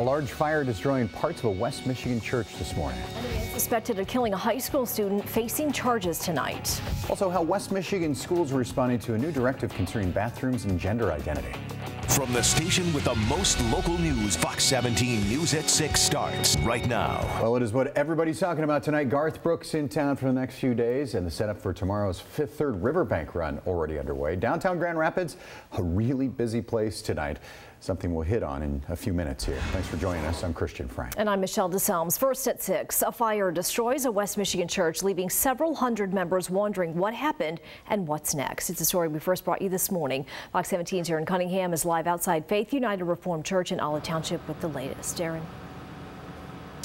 A large fire destroying parts of a West Michigan church this morning. Suspected of killing a high school student facing charges tonight. Also, how West Michigan schools are responding to a new directive concerning bathrooms and gender identity. From the station with the most local news, Fox 17 News at 6 starts right now. Well, it is what everybody's talking about tonight. Garth Brooks in town for the next few days, and the setup for tomorrow's third Riverbank run already underway. Downtown Grand Rapids, a really busy place tonight. Something we'll hit on in a few minutes here. Thanks for joining us. I'm Christian Frank. And I'm Michelle DeSelms. First at 6, a fire destroys a West Michigan church, leaving several hundred members wondering what happened and what's next. It's a story we first brought you this morning. Fox 17's Darren Cunningham is live outside Faith United Reformed Church in Olive Township with the latest. Darren.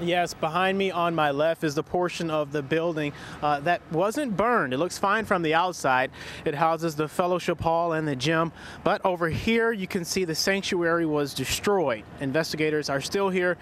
Yes, behind me on my left is the portion of the building that wasn't burned. It looks fine from the outside. It houses the fellowship hall and the gym, but over here you can see the sanctuary was destroyed. Investigators are still here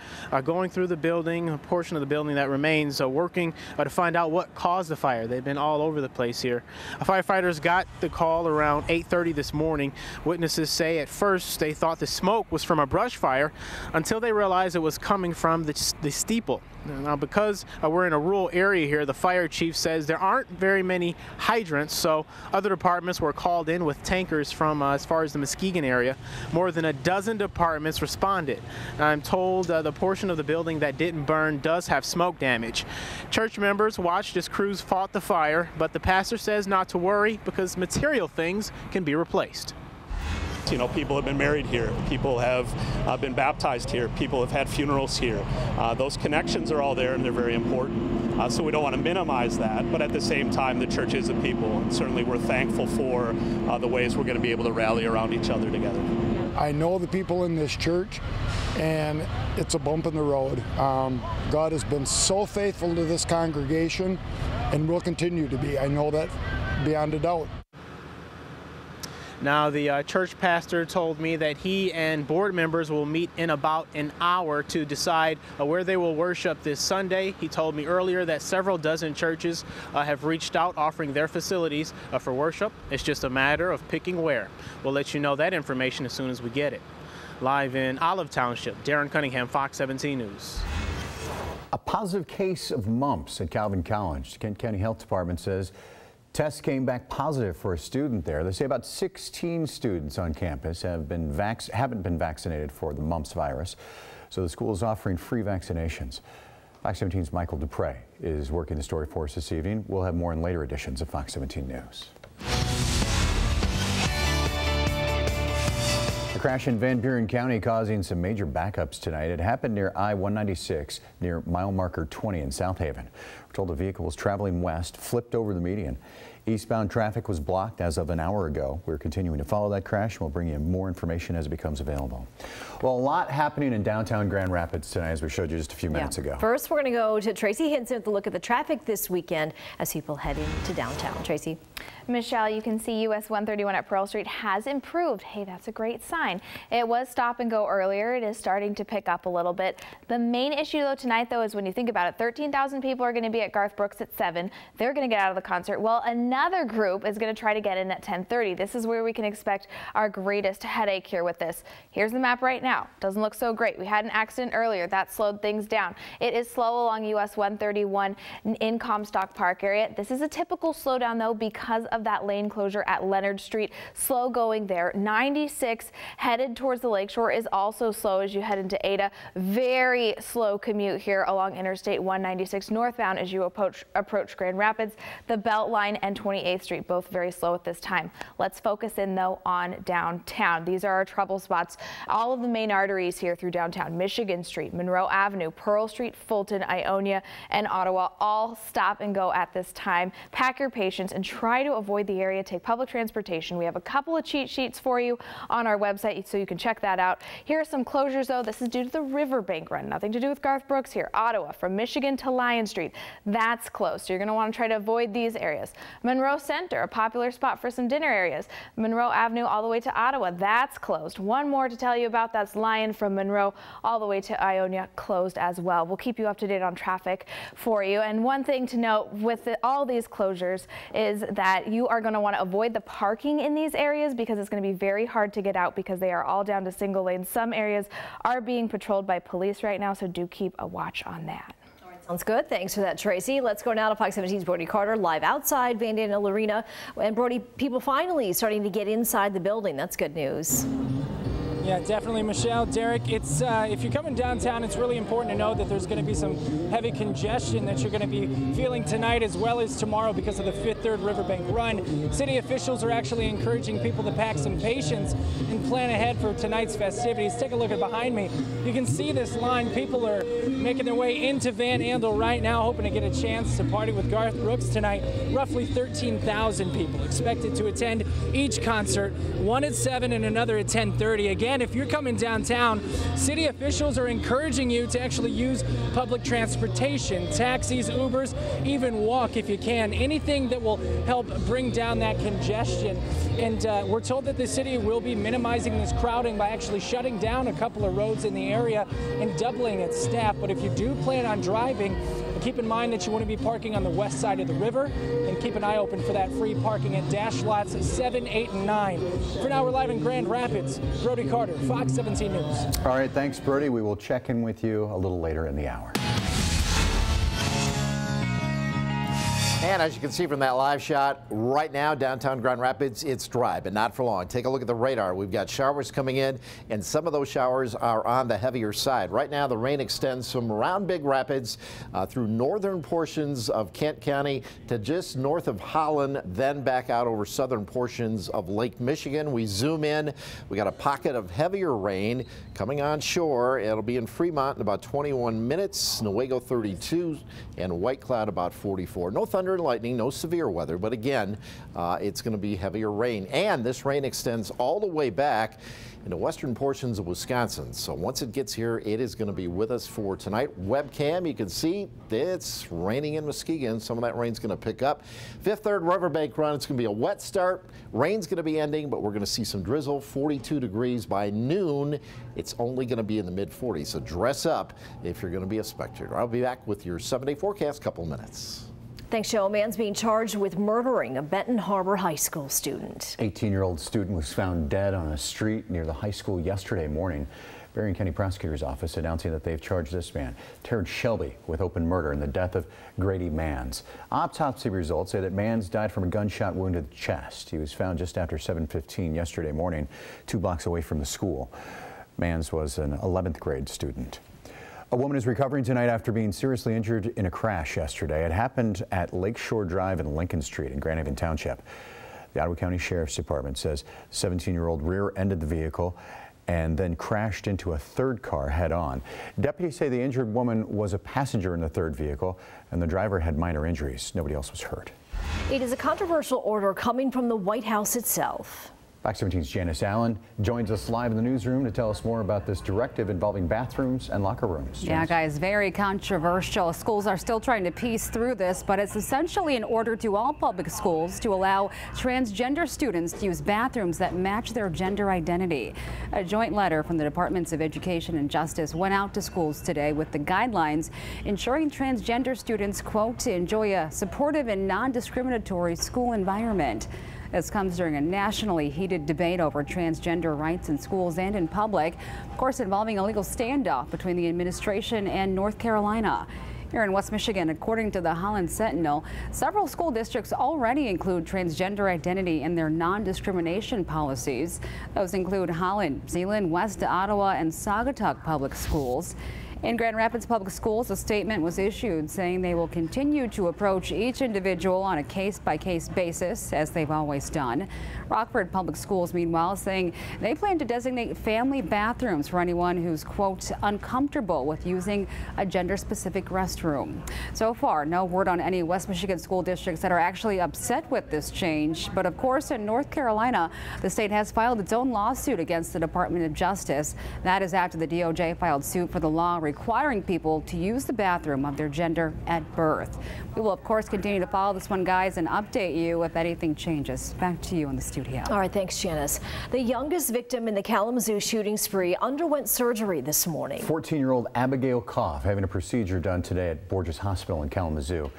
going through the building, a portion of the building that remains, working to find out what caused the fire. They've been all over the place here. Firefighters got the call around 8:30 this morning. Witnesses say at first they thought the smoke was from a brush fire until they realized it was coming from the steeple. Now, because we're in a rural area here, the fire chief says there aren't very many hydrants, so other departments were called in with tankers from as far as the Muskegon area. More than a dozen departments responded. I'm told the portion of the building that didn't burn does have smoke damage. Church members watched as crews fought the fire, but the pastor says not to worry because material things can be replaced. You know, people have been married here, people have been baptized here, people have had funerals here. Those connections are all there and they're very important. So we don't want to minimize that, but at the same time the church is a people, and certainly we're thankful for the ways we're going to be able to rally around each other together. I know the people in this church, and it's a bump in the road. God has been so faithful to this congregation and will continue to be. I know that beyond a doubt. Now, the church pastor told me that he and board members will meet in about an hour to decide where they will worship this Sunday. He told me earlier that several dozen churches have reached out offering their facilities for worship. It's just a matter of picking where. We'll let you know that information as soon as we get it. Live in Olive Township, Darren Cunningham, Fox 17 News. A positive case of mumps at Calvin College. The Kent County Health Department says tests came back positive for a student there. They say about 16 students on campus haven't been vaccinated for the mumps virus, so the school is offering free vaccinations. Fox 17's Michael Dupre is working the story for us this evening. We'll have more in later editions of Fox 17 News. A crash in Van Buren County causing some major backups tonight. It happened near I-196 near mile marker 20 in South Haven. We're told the vehicle was traveling west, flipped over the median. Eastbound traffic was blocked as of an hour ago. We're continuing to follow that crash, and we'll bring you more information as it becomes available. Well, a lot happening in downtown Grand Rapids tonight, as we showed you just a few minutes ago. First, we're going to go to Tracy Hinson with a look at the traffic this weekend as people head into downtown. Tracy. Michelle, you can see US 131 at Pearl Street has improved. Hey, that's a great sign. It was stop and go earlier. It is starting to pick up a little bit. The main issue though tonight though is when you think about it, 13,000 people are going to be at Garth Brooks at 7. They're going to get out of the concert. Well, another group is going to try to get in at 10:30. This is where we can expect our greatest headache here with this. Here's the map right now. Doesn't look so great. We had an accident earlier that slowed things down. It is slow along US 131 in Comstock Park area. This is a typical slowdown though because of that lane closure at Leonard Street. Slow going there. 96 headed towards the lakeshore is also slow as you head into Ada. Very slow commute here along Interstate 196 northbound as you approach Grand Rapids. The Beltline and 28th Street both very slow at this time. Let's focus in though on downtown. These are our trouble spots. All of the main arteries here through downtown: Michigan Street, Monroe Avenue, Pearl Street, Fulton, Ionia, and Ottawa all stop and go at this time. Pack your patience and try to avoid the area. Take public transportation. We have a couple of cheat sheets for you on our website so you can check that out. Here are some closures though. This is due to the Riverbank run. Nothing to do with Garth Brooks here. Ottawa from Michigan to Lion Street. That's closed. So you're going to want to try to avoid these areas. Monroe Center, a popular spot for some dinner areas. Monroe Avenue all the way to Ottawa. That's closed. One more to tell you about. That's Lion from Monroe all the way to Ionia, closed as well. We'll keep you up to date on traffic for you. And one thing to note with all these closures is that you are going to want to avoid the parking in these areas because it's going to be very hard to get out because they are all down to single lanes. Some areas are being patrolled by police right now, so do keep a watch on that. Sounds good. Thanks for that, Tracy. Let's go now to Fox 17's Brody Carter live outside Van Daniel Arena. And Brody, people finally starting to get inside the building. That's good news. Yeah, definitely, Michelle. Derek, it's if you're coming downtown, it's really important to know that there's going to be some heavy congestion that you're going to be feeling tonight as well as tomorrow because of the Fifth Third Riverbank Run. City officials are actually encouraging people to pack some patience and plan ahead for tonight's festivities. Take a look at behind me. You can see this line. People are making their way into Van Andel right now, hoping to get a chance to party with Garth Brooks tonight. Roughly 13,000 people expected to attend each concert, one at 7 and another at 10:30. Again, if you're coming downtown, city officials are encouraging you to actually use public transportation, taxis, Ubers, even walk if you can. Anything that will help bring down that congestion. And we're told that the city will be minimizing this crowding by actually shutting down a couple of roads in the area and doubling its staff. But if you do plan on driving, keep in mind that you want to be parking on the west side of the river and keep an eye open for that free parking at dash lots 7, 8, and 9. For now, we're live in Grand Rapids. Brody Carter, Fox 17 News. All right, thanks, Brody. We will check in with you a little later in the hour. And as you can see from that live shot, right now, downtown Grand Rapids, it's dry, but not for long. Take a look at the radar. We've got showers coming in, and some of those showers are on the heavier side. Right now, the rain extends from around Big Rapids through northern portions of Kent County to just north of Holland, then back out over southern portions of Lake Michigan. We zoom in. We got a pocket of heavier rain coming on shore. It'll be in Fremont in about 21 minutes, Newaygo 32, and White Cloud about 44. No thunder and lightning, no severe weather, but again, it's going to be heavier rain. And this rain extends all the way back into western portions of Wisconsin. So once it gets here, it is going to be with us for tonight. Webcam, you can see it's raining in Muskegon. Some of that rain's going to pick up. Fifth Third Riverbank Run, it's going to be a wet start. Rain's going to be ending, but we're going to see some drizzle. 42 degrees by noon. It's only going to be in the mid-40s, so dress up if you're going to be a spectator. I'll be back with your 7-day forecast couple of minutes. Thanks, Joe. A man's being charged with murdering a Benton Harbor High School student. 18-year-old student was found dead on a street near the high school yesterday morning. Berrien County Prosecutor's Office announcing that they've charged this man, Terrence Shelby, with open murder in the death of Grady Manns. Autopsy results say that Manns died from a gunshot wound to the chest. He was found just after 7:15 yesterday morning, 2 blocks away from the school. Manns was an 11th grade student. A woman is recovering tonight after being seriously injured in a crash yesterday. It happened at Lakeshore Drive and Lincoln Street in Grand Haven Township. The Ottawa County Sheriff's Department says 17-year-old rear-ended the vehicle and then crashed into a third car head-on. Deputies say the injured woman was a passenger in the third vehicle and the driver had minor injuries. Nobody else was hurt. It is a controversial order coming from the White House itself. Fox 17's Janice Allen joins us live in the newsroom to tell us more about this directive involving bathrooms and locker rooms. Yeah, guys, very controversial. Schools are still trying to piece through this, but it's essentially an order to all public schools to allow transgender students to use bathrooms that match their gender identity. A joint letter from the Departments of Education and Justice went out to schools today with the guidelines ensuring transgender students, quote, enjoy a supportive and non-discriminatory school environment. This comes during a nationally heated debate over transgender rights in schools and in public, of course involving a legal standoff between the administration and North Carolina. Here in West Michigan, according to the Holland Sentinel, several school districts already include transgender identity in their non-discrimination policies. Those include Holland, Zeeland, West Ottawa, and Saugatuck Public Schools. In Grand Rapids Public Schools, a statement was issued saying they will continue to approach each individual on a case-by-case basis, as they've always done. Rockford Public Schools, meanwhile, saying they plan to designate family bathrooms for anyone who's, quote, uncomfortable with using a gender-specific restroom. So far, no word on any West Michigan school districts that are actually upset with this change. But of course, in North Carolina, the state has filed its own lawsuit against the Department of Justice. That is after the DOJ filed suit for the law requiring people to use the bathroom of their gender at birth. We will, of course, continue to follow this one, guys, and update you if anything changes. Back to you in the studio. All right, thanks, Janice. The youngest victim in the Kalamazoo shooting spree underwent surgery this morning. 14-year-old Abigail Koff having a procedure done today at Borges Hospital in Kalamazoo.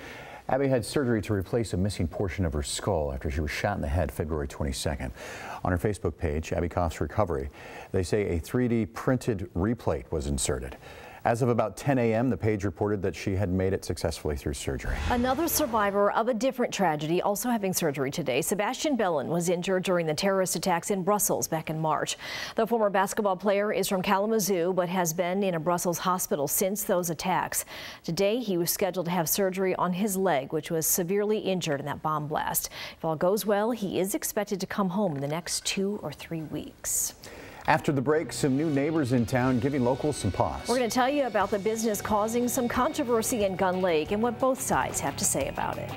Abby had surgery to replace a missing portion of her skull after she was shot in the head February 22nd. On her Facebook page, Abby Koff's recovery, they say a 3D printed replate was inserted. As of about 10 a.m., the page reported that she had made it successfully through surgery. Another survivor of a different tragedy also having surgery today. Sebastian Bellin was injured during the terrorist attacks in Brussels back in March. The former basketball player is from Kalamazoo, but has been in a Brussels hospital since those attacks. Today, he was scheduled to have surgery on his leg, which was severely injured in that bomb blast. If all goes well, he is expected to come home in the next 2 or 3 weeks. After the break, some new neighbors in town giving locals some pause. We're going to tell you about the business causing some controversy in Gun Lake and what both sides have to say about it.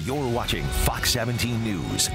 You're watching Fox 17 News.